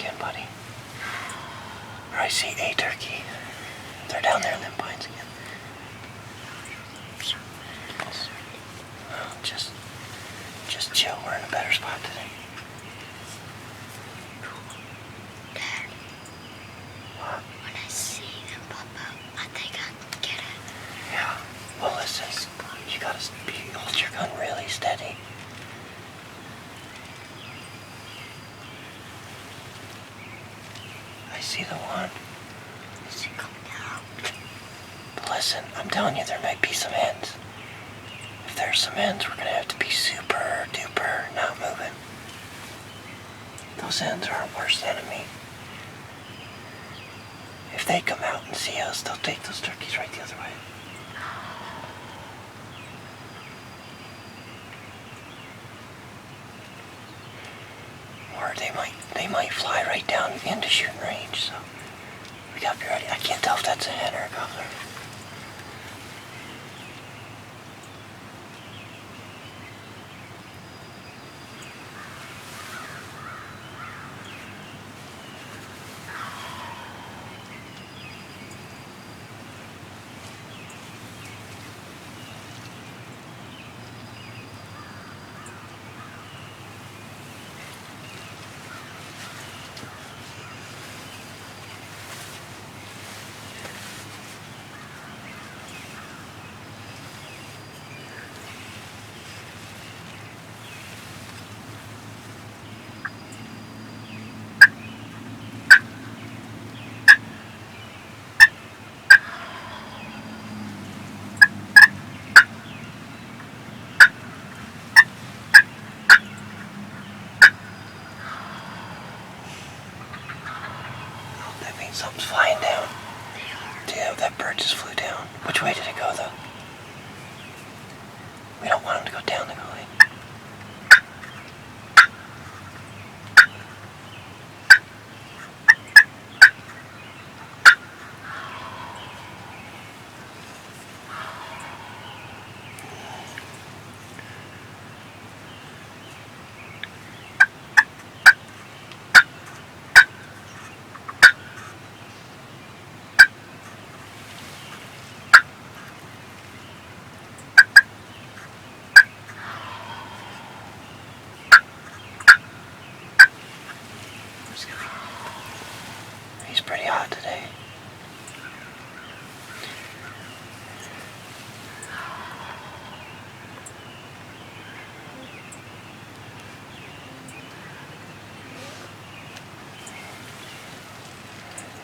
again, buddy. Or I see a turkey. They're down there in them pines again. Well, just chill. We're in a better spot today. Dad. What? When I see them pop out, I think I get it. Yeah. Well, listen. You gotta hold your gun really steady. I see the one. Is it coming out? But listen, I'm telling you, there might be some hens. If there's some hens, we're gonna have to be super duper not moving. Those hens are our worst enemy. If they come out and see us, they'll take those turkeys right the other way. Or they might fly right down into shooting range, so we gotta be ready. I can't tell if that's a hen or a gobbler. Something's flying down. Damn, that bird just flew down. Which way did it go, though? We don't want him to go down the gully. He's pretty hot today.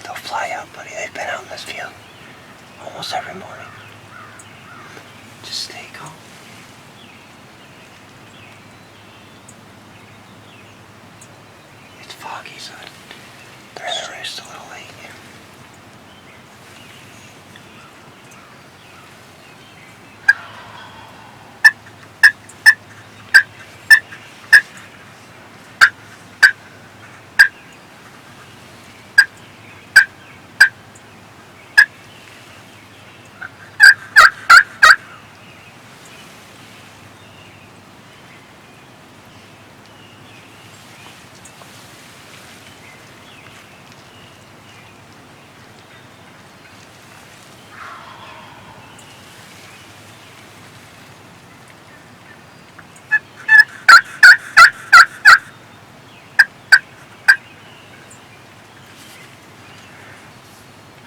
They'll fly out, buddy. They've been out in this field almost every morning. Just stay calm. It's foggy, so they're in the roost a little late.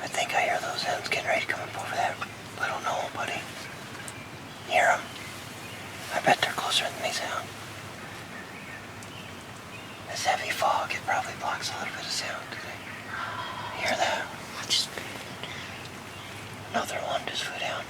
I think I hear those hens getting ready to come up over that little knoll, buddy. Hear them? I bet they're closer than they sound. This heavy fog, it probably blocks a little bit of sound today. Hear that? Another one just flew down.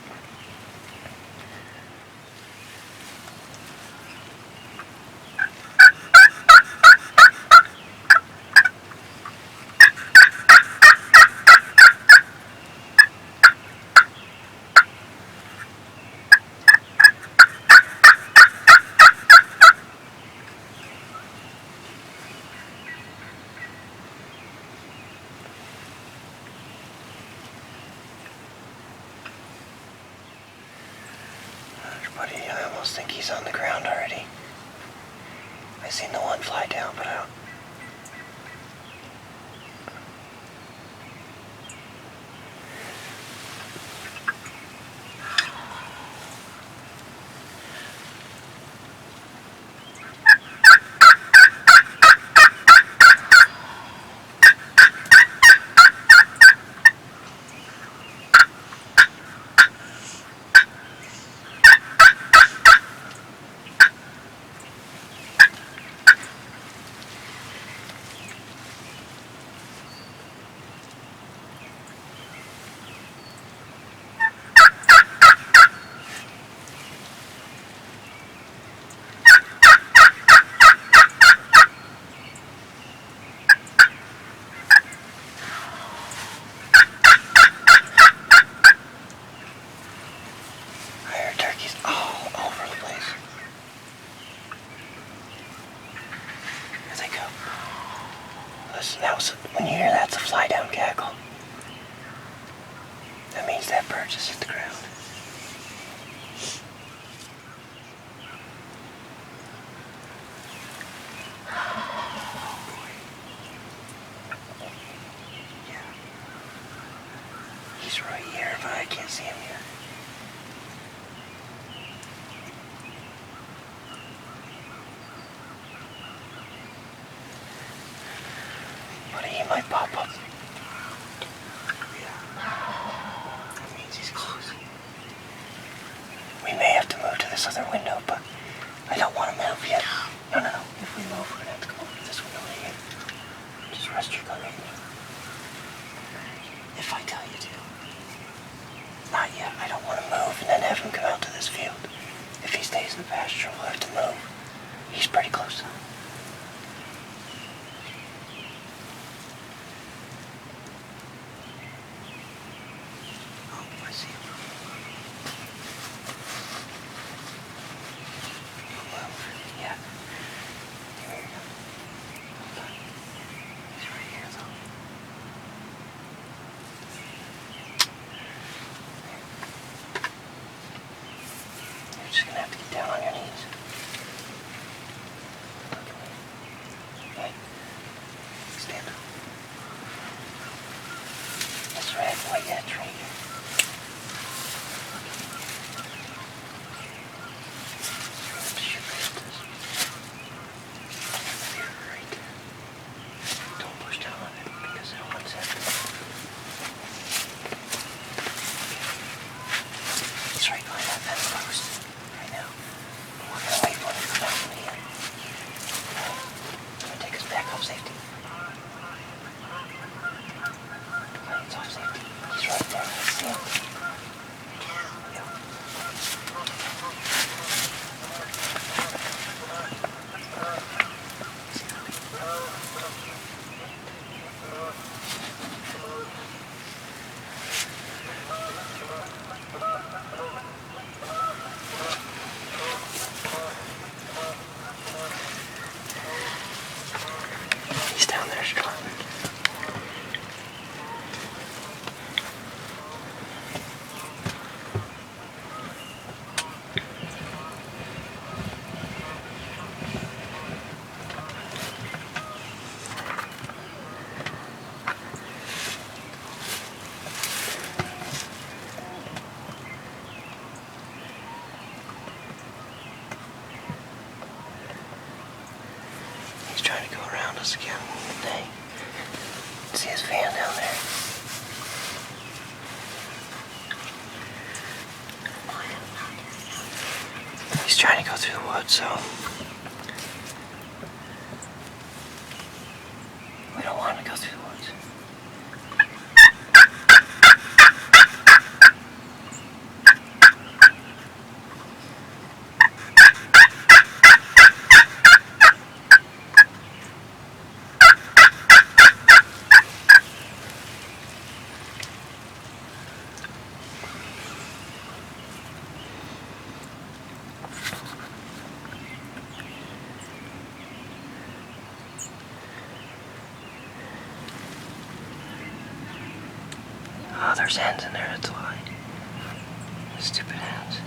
Buddy, I almost think he's on the ground already. I seen the one fly down, but I don't. when you hear that's a fly down cackle. That means that bird just hit the ground. Yeah. He's right here, but I can't see him here. But he might pop up. That means he's close. We may have to move to this other window, but I don't want to move yet. No. If we move, we're going to have to go over to this window right here. Just rest your gun right now. If I tell you to. Not yet. I don't want to move and then have him come out to this field. If he stays in the pasture, we'll have to move. He's pretty close. I see him. Yeah. Here we go. Hold on. He's right here, though. You're just gonna have to get down on your knees. Look at me. Okay. Stand up. That's right. White edge right here. Don't push down on it because it'll unset. It's right behind that fence post right now. We're gonna wait for him to come out from here. I'm gonna take us back off safety. Okay, it's off safety. He's right there. Let's see him. Yeah. He's down there strutting. He's trying to go around us again. Hey, see his van down there? He's trying to go through the woods, so we don't want to go through the woods. Oh, there's hens in there, that's why. Stupid hens.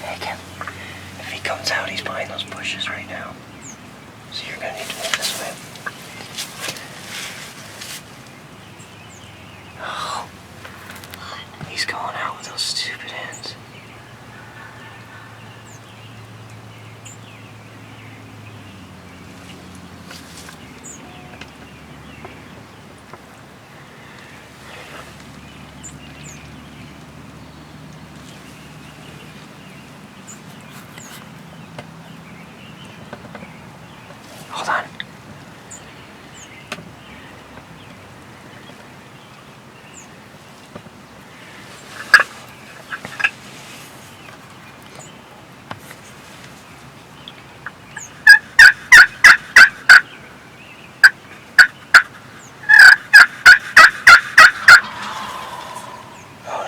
Hagen, if he comes out, he's behind those bushes right now. So you're gonna need to move this way. Oh, he's going out with those stupid hens. Hold on.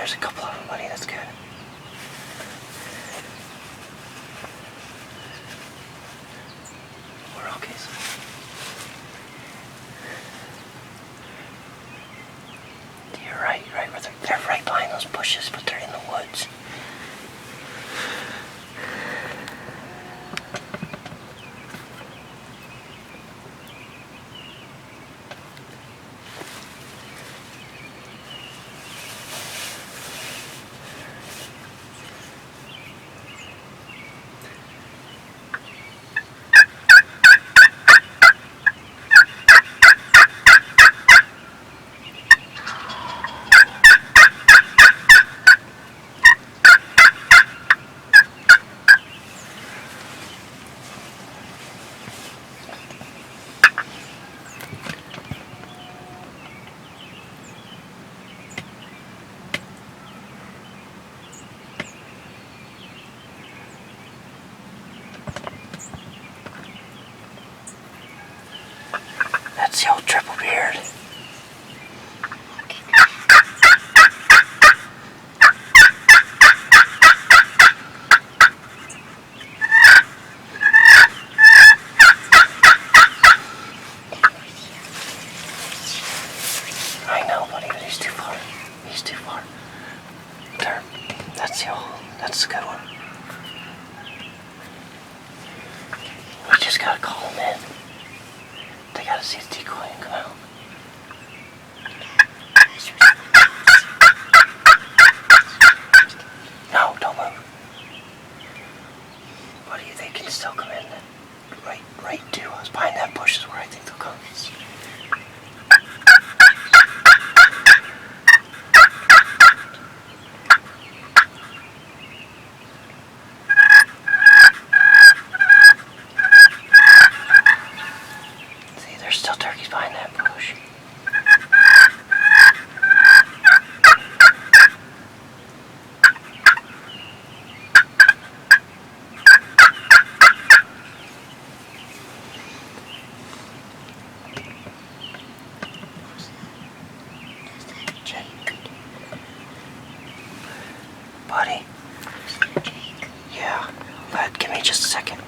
there's a couple of them, buddy. That's good. We're okay. You're right. They're right behind those bushes, but they're in the woods. That's the old triple beard. I know, buddy, but he's too far. He's too far. There. That's a good one. We just gotta call him in. They gotta see the decoy and come out. No, don't move. Buddy, they can still come in. Right to us. Behind that bush is where I think they'll come. See, there's still turkeys behind that bush. Buddy? Yeah, but give me just a second.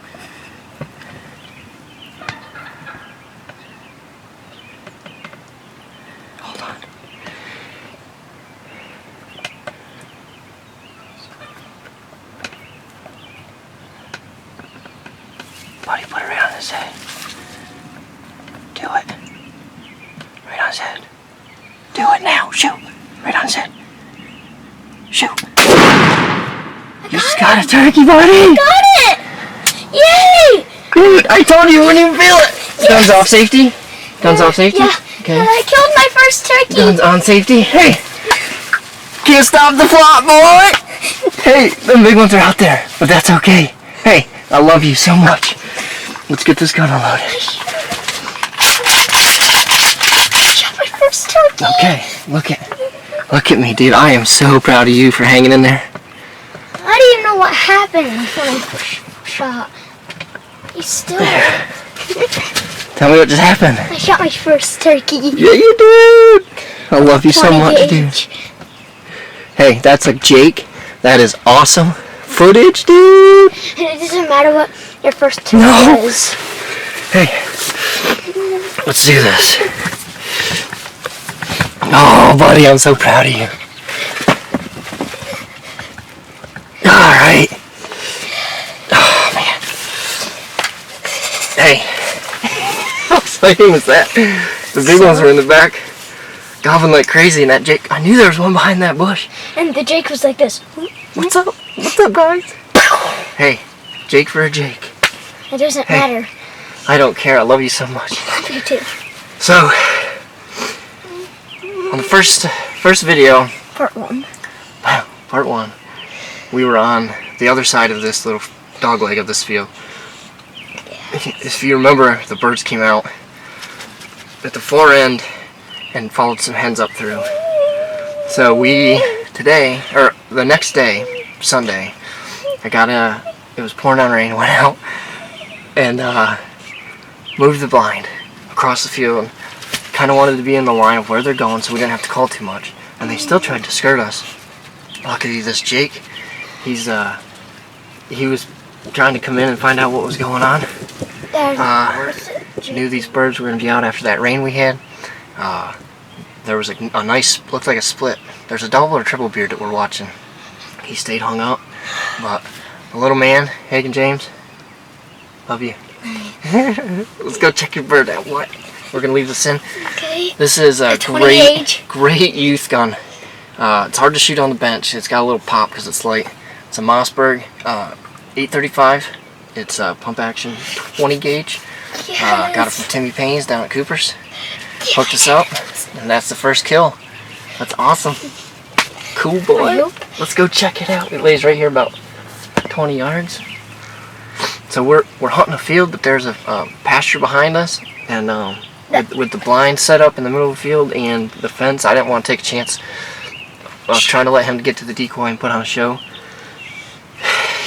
Hold on. Buddy, put it right on his head. Do it. Right on his head. Do it now. Shoot. Right on his head. Shoot. You just got a turkey, buddy! Got it! Yay! Dude, I told you, you wouldn't even feel it! Yes. Guns off safety? Guns off safety? Yeah. Okay. I killed my first turkey. Guns on safety. Hey! Can't stop the flop, boy! Hey, the big ones are out there, but that's okay. Hey, I love you so much. Let's get this gun unloaded. I shot my first turkey. Okay, look at me, dude. I am so proud of you for hanging in there. I didn't even know what happened when I shot. You still. Tell me what just happened. I shot my first turkey. Yeah, you did. I love you so 20 much, dude. gauge. Hey, that's a Jake. That is awesome footage, dude. And it doesn't matter what your first turkey No. is. Hey, let's do this. Oh, buddy, I'm so proud of you. All right. Oh, man. Hey. How exciting was that? The big ones were in the back, gobbling like crazy, and that Jake, I knew there was one behind that bush. And the Jake was like this. What's up? What's up, guys? Hey, Jake for a Jake. It doesn't Hey. matter. I don't care. I love you so much. Me too. So, on the first video, Part 1. part 1, we were on the other side of this little dog leg of this field. If you remember, the birds came out at the far end and followed some hens up through. So today, or the next day, Sunday, it was pouring down rain, went out and moved the blind across the field. Kind of wanted to be in the line of where they're going so we didn't have to call too much. And they still tried to skirt us. Luckily, this Jake, he was trying to come in and find out what was going on. Knew these birds were going to be out after that rain we had. There was a nice, looked like a split. There's a double or triple beard that we're watching. He stayed hung up, but the little man, Hagen James, love you. Let's go check your bird out. What? We're gonna leave this in. Okay. This is a great youth gun. It's hard to shoot on the bench. It's got a little pop because it's light. It's a Mossberg 835. It's a pump action 20 gauge. Yes. Got it from Timmy Payne's down at Cooper's. Hooked us up, and that's the first kill. That's awesome. Cool boy. Let's go check it out. It lays right here about 20 yards. So we're hunting a field, but there's a pasture behind us, and with the blind set up in the middle of the field and the fence, I didn't want to take a chance. I was trying to let him get to the decoy and put on a show.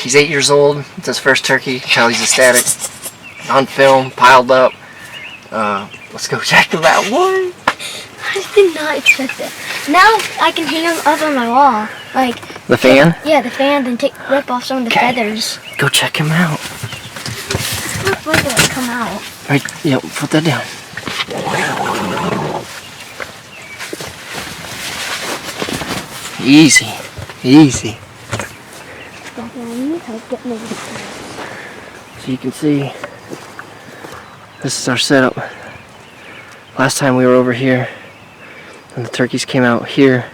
He's 8 years old. It's his first turkey. Tell he's ecstatic. On film, piled up. Let's go check him out. What? I did not expect that. Now I can hang them up on my wall. Like the fan? Yeah, the fan, and rip off some of the feathers. Go check him out. When did it come out? Right, yeah, put that down. Easy, easy. So you can see, this is our setup. Last time we were over here, and the turkeys came out here,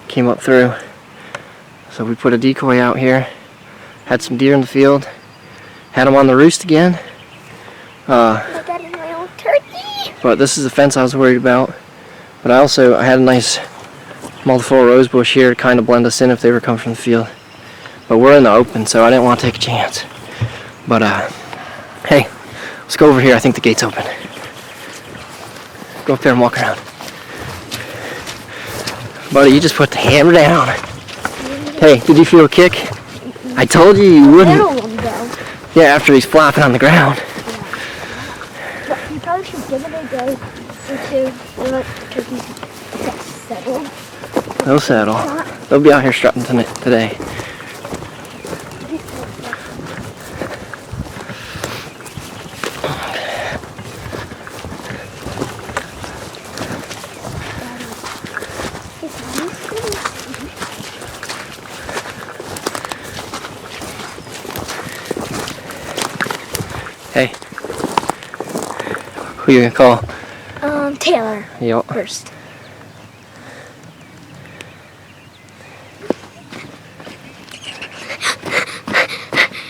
came up through. So we put a decoy out here, had some deer in the field, had them on the roost again. That is my old turkey. But this is the fence I was worried about. But I had a nice multiple rose bush here to kind of blend us in if they were coming from the field. But we're in the open, so I didn't want to take a chance. But hey, let's go over here. I think the gate's open. Go up there and walk around. Buddy, you just put the hammer down. Hey, did you feel a kick? I told you wouldn't. Little one, though. Yeah, after he's flopping on the ground. But you probably should give it a day or two and let the turkeys settle. They'll settle. They'll be out here strutting today. Hey, who you gonna call? Taylor. Yep. First.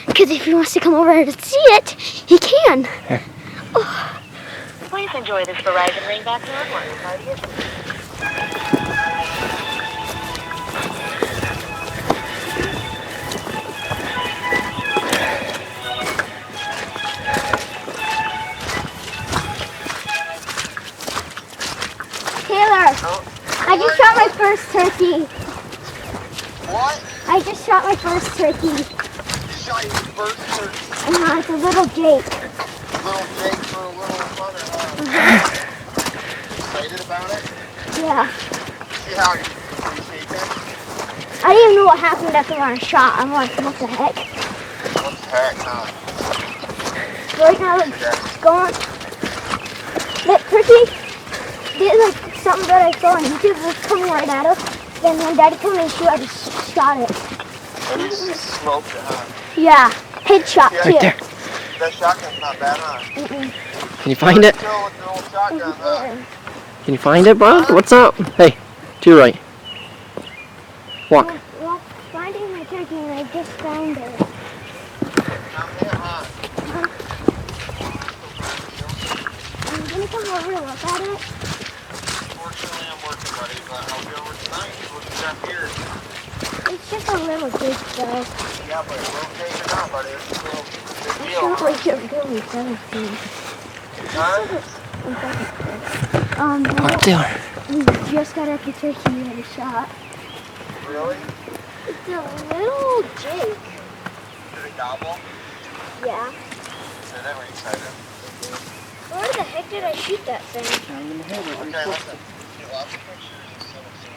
Because if he wants to come over to see it, he can. Here. Oh. Please enjoy this Verizon ringback runway. Taylor, I just shot my first turkey. What? I just shot my first turkey. You shot your first turkey. It's a little Jake. Little Jake for a little mother, huh? Excited about it? Yeah. See how you appreciate that? I didn't even know what happened after I shot. I'm like, what the heck? What the heck, huh? Right now, it's going. That turkey did like something that I saw on YouTube. It was coming right at us. Then when Daddy told me to shoot, I just shot it. And you just smoked it, huh? Yeah, headshot Yeah. too. Right there. That shotgun's not bad, huh? Can you find it? Kill with an old shotgun, huh? Can you find it, bro? What's up? Hey, to your right. Walk. Well, finding my turkey and I just found it. Down there, huh? I'm gonna come over and look at it. Unfortunately, I'm working, buddy, but I'll be over tonight. We'll get up here. It's just a little big though. Yeah, but rotate it out, buddy. It's a little big It's deal. not like you're really 17. Huh? What doing? We just got up the turkey we had a shot. Really? It's a little Jake. Did it gobble? Yeah. So they were excited. Where the heck did I shoot that thing? Okay, listen. Get lots of pictures and send them to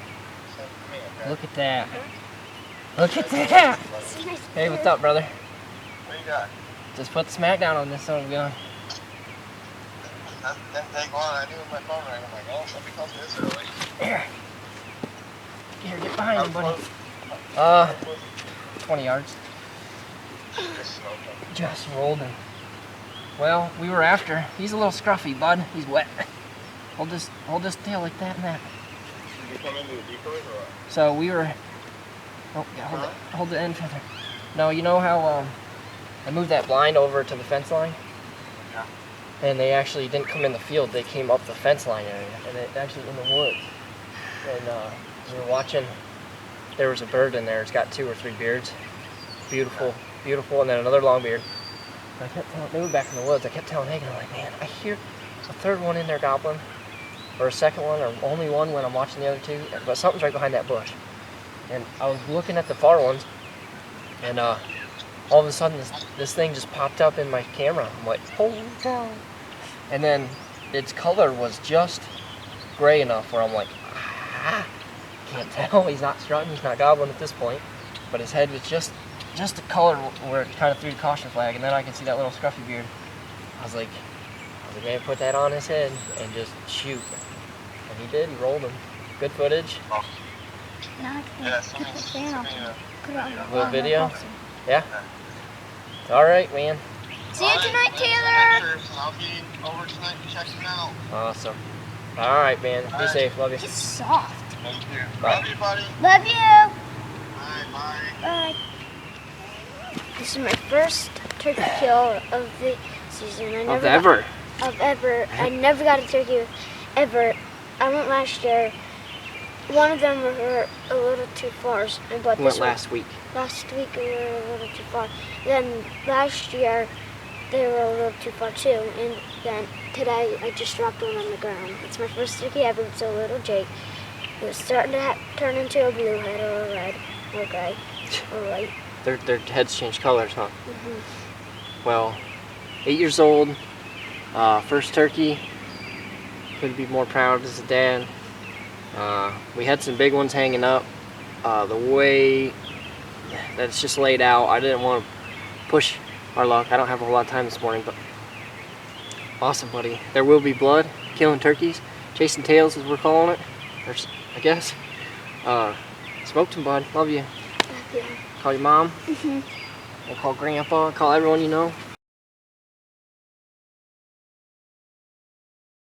me, okay? Look at that. Look at that. This is my Hey, what's up, brother? What you got? Just put the smack down on this son of a gun. That didn't take long. I knew my phone rang. I'm like, oh, let me call this early. Here. Here, get behind How me, buddy. close? 20 yards. Just snow coming. Just rolled him. Well, we were after. He's a little scruffy, bud. He's wet. Hold this tail like that and that. Did you come into the decoys or what? So we were. Oh, yeah, hold the end feather. No, you know how I moved that blind over to the fence line? Yeah. And they actually didn't come in the field. They came up the fence line area, and it actually in the woods. And we were watching. There was a bird in there. It's got 2 or 3 beards. Beautiful, beautiful, and then another long beard. And I kept telling, they were back in the woods. I kept telling Hagen, I'm like, man, I hear a third one in there gobbling, or a second one, or only one when I'm watching the other 2. But something's right behind that bush. And I was looking at the far ones, and all of a sudden this thing just popped up in my camera. I'm like, holy cow! And then its color was just gray enough where I'm like, can't tell. He's not strutting, he's not gobbling at this point. But his head was just the color where it kind of threw the caution flag, and then I can see that little scruffy beard. I was like, man, put that on his head and just shoot. And he did. He rolled him. Good footage. Oh. Now I can Yeah, put the fan off. Put it on the Little video? boxer. Yeah. All right, man. See you tonight, Thanks for the Taylor. pictures, and I'll be over tonight to check them out. Awesome. All right, man. Be safe. Love you. He's soft. Thank you. Bye. Love you, buddy. Love you. Bye. Bye. This is my first turkey kill of the season. Of ever. I never got a turkey ever. I went last year. One of them were a little too far. But Went last week. Last week we were a little too far. Then last year they were a little too far too. And then today I just dropped one on the ground. It's my first turkey ever. It's a little Jake. It was starting to turn into a blue head or a red or gray or white. Their heads change colors, huh? Mm-hmm. Well, 8 years old, first turkey. Couldn't be more proud as a dad. We had some big ones hanging up. The way that it's just laid out, I didn't want to push our luck. I don't have a whole lot of time this morning, but awesome, buddy. There will be blood, killing turkeys, chasing tails as we're calling it, or I guess. Smoked him, bud. Love you. Yeah. Call your mom. Mm-hmm. And call grandpa. Call everyone you know.